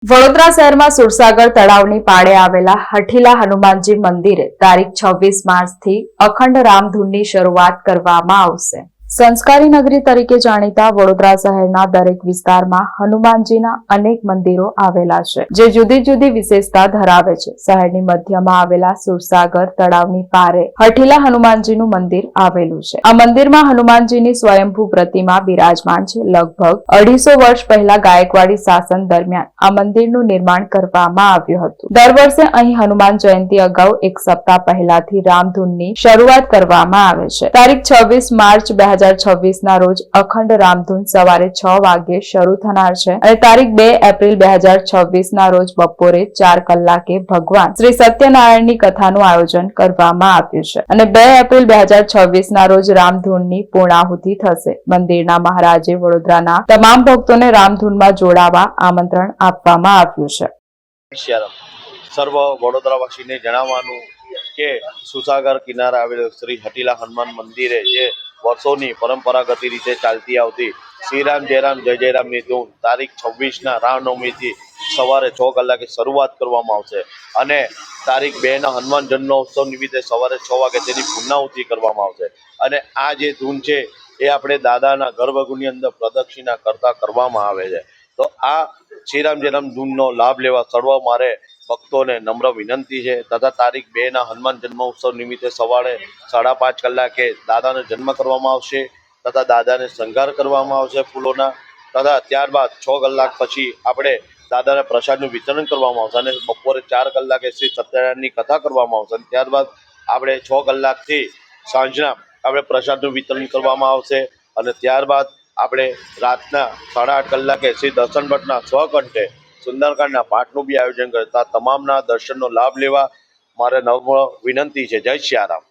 વડોદરા શહેરમાં સુરસાગર તળાવની પાળે આવેલા હઠીલા હનુમાનજી મંદિરે તારીખ 26 માર્ચથી અખંડ રામધૂનની શરૂઆત કરવામાં આવશે। સંસ્કારી નગરી તરીકે જાણીતા વડોદરા શહેરના દરેક વિસ્તારમાં હનુમાનજીના અનેક મંદિરો આવેલા છે, જે જુદી જુદી વિશેષતા ધરાવે છે। શહેરની મધ્યમાં આવેલા સુરસાગર તળાવની પારે હઠીલા હનુમાનજીનું મંદિર આવેલું છે। આ મંદિરમાં હનુમાનજીની સ્વયંભૂ પ્રતિમા બિરાજમાન છે। લગભગ 250 વર્ષ પહેલા ગાયકવાડી શાસન દરમિયાન આ મંદિરનું નિર્માણ કરવામાં આવ્યું હતું। દર વર્ષે અહીં હનુમાન જયંતિ અગાઉ એક સપ્તાહ પહેલાથી રામધૂનની શરૂઆત કરવામાં આવે છે। તારીખ 26 માર્ચ 2026 ના રોજ અખંડ રામધૂન સવારે 6 વાગ્યે શરૂ થનાર છે અને તારીખ 2 એપ્રિલ 2026 ના રોજ બપોરે 4 કલાકે ભગવાન શ્રી સત્યનારાયણની કથાનું આયોજન કરવામાં આવ્યું છે અને 2 એપ્રિલ 2026 ના રોજ રામધૂનની પૂર્ણાહુતિ થશે। મંદિરના મહારાજે વડોદરાના તમામ ભક્તોને રામધૂનમાં જોડાવા આમંત્રણ આપવામાં આવ્યું છે। સર્વ વડોદરાવાસીને જણાવવાનું કે સુરસાગર કિનારે આવેલું શ્રી હઠીલા હનુમાન મંદિરે જે વર્ષોની પરંપરાગત રીતે ચાલતી આવતી શ્રીરામ જયરામ જય જયરામની ધૂન તારીખ 26ના રામનવમીથી સવારે 6 કલાકે શરૂઆત કરવામાં આવશે અને તારીખ 2ના હનુમાન જન્મોત્સવ નિમિત્તે સવારે 6 વાગે તેની પૂર્ણાહુતિ કરવામાં આવશે અને આ જે ધૂન છે એ આપણે દાદાના ગર્ભગૃહની અંદર પ્રદક્ષિણા કરતા કરવામાં આવે છે। તો આ શ્રીરામ જયરામ ધૂનનો લાભ લેવા સર્વ મારે ભક્તોને નમ્ર વિનંતી છે તથા તારીખ 2ના હનુમાન જન્મોત્સવ નિમિત્તે સવારે 5:30 કલાકે દાદાનો જન્મ કરવામાં આવશે તથા દાદાને શણગાર કરવામાં આવશે ફૂલોના તથા ત્યારબાદ 6 કલાક પછી આપણે દાદાને પ્રસાદનું વિતરણ કરવામાં આવશે અને બપોરે 4 કલાકે શ્રી સત્યનારાયણની કથા કરવામાં આવશે અને ત્યારબાદ આપણે 6 કલાકથી સાંજના આપણે પ્રસાદનું વિતરણ કરવામાં આવશે અને ત્યારબાદ આપણે રાતના 8:30 કલાકે શ્રી દર્શન ભટ્ટના સ્વકંઠે સુંદરકાંડના પાઠનું બી આયોજન કરતા તમામના દર્શનનો લાભ લેવા મારે નમ્ર વિનંતી છે। જય સિયારામ।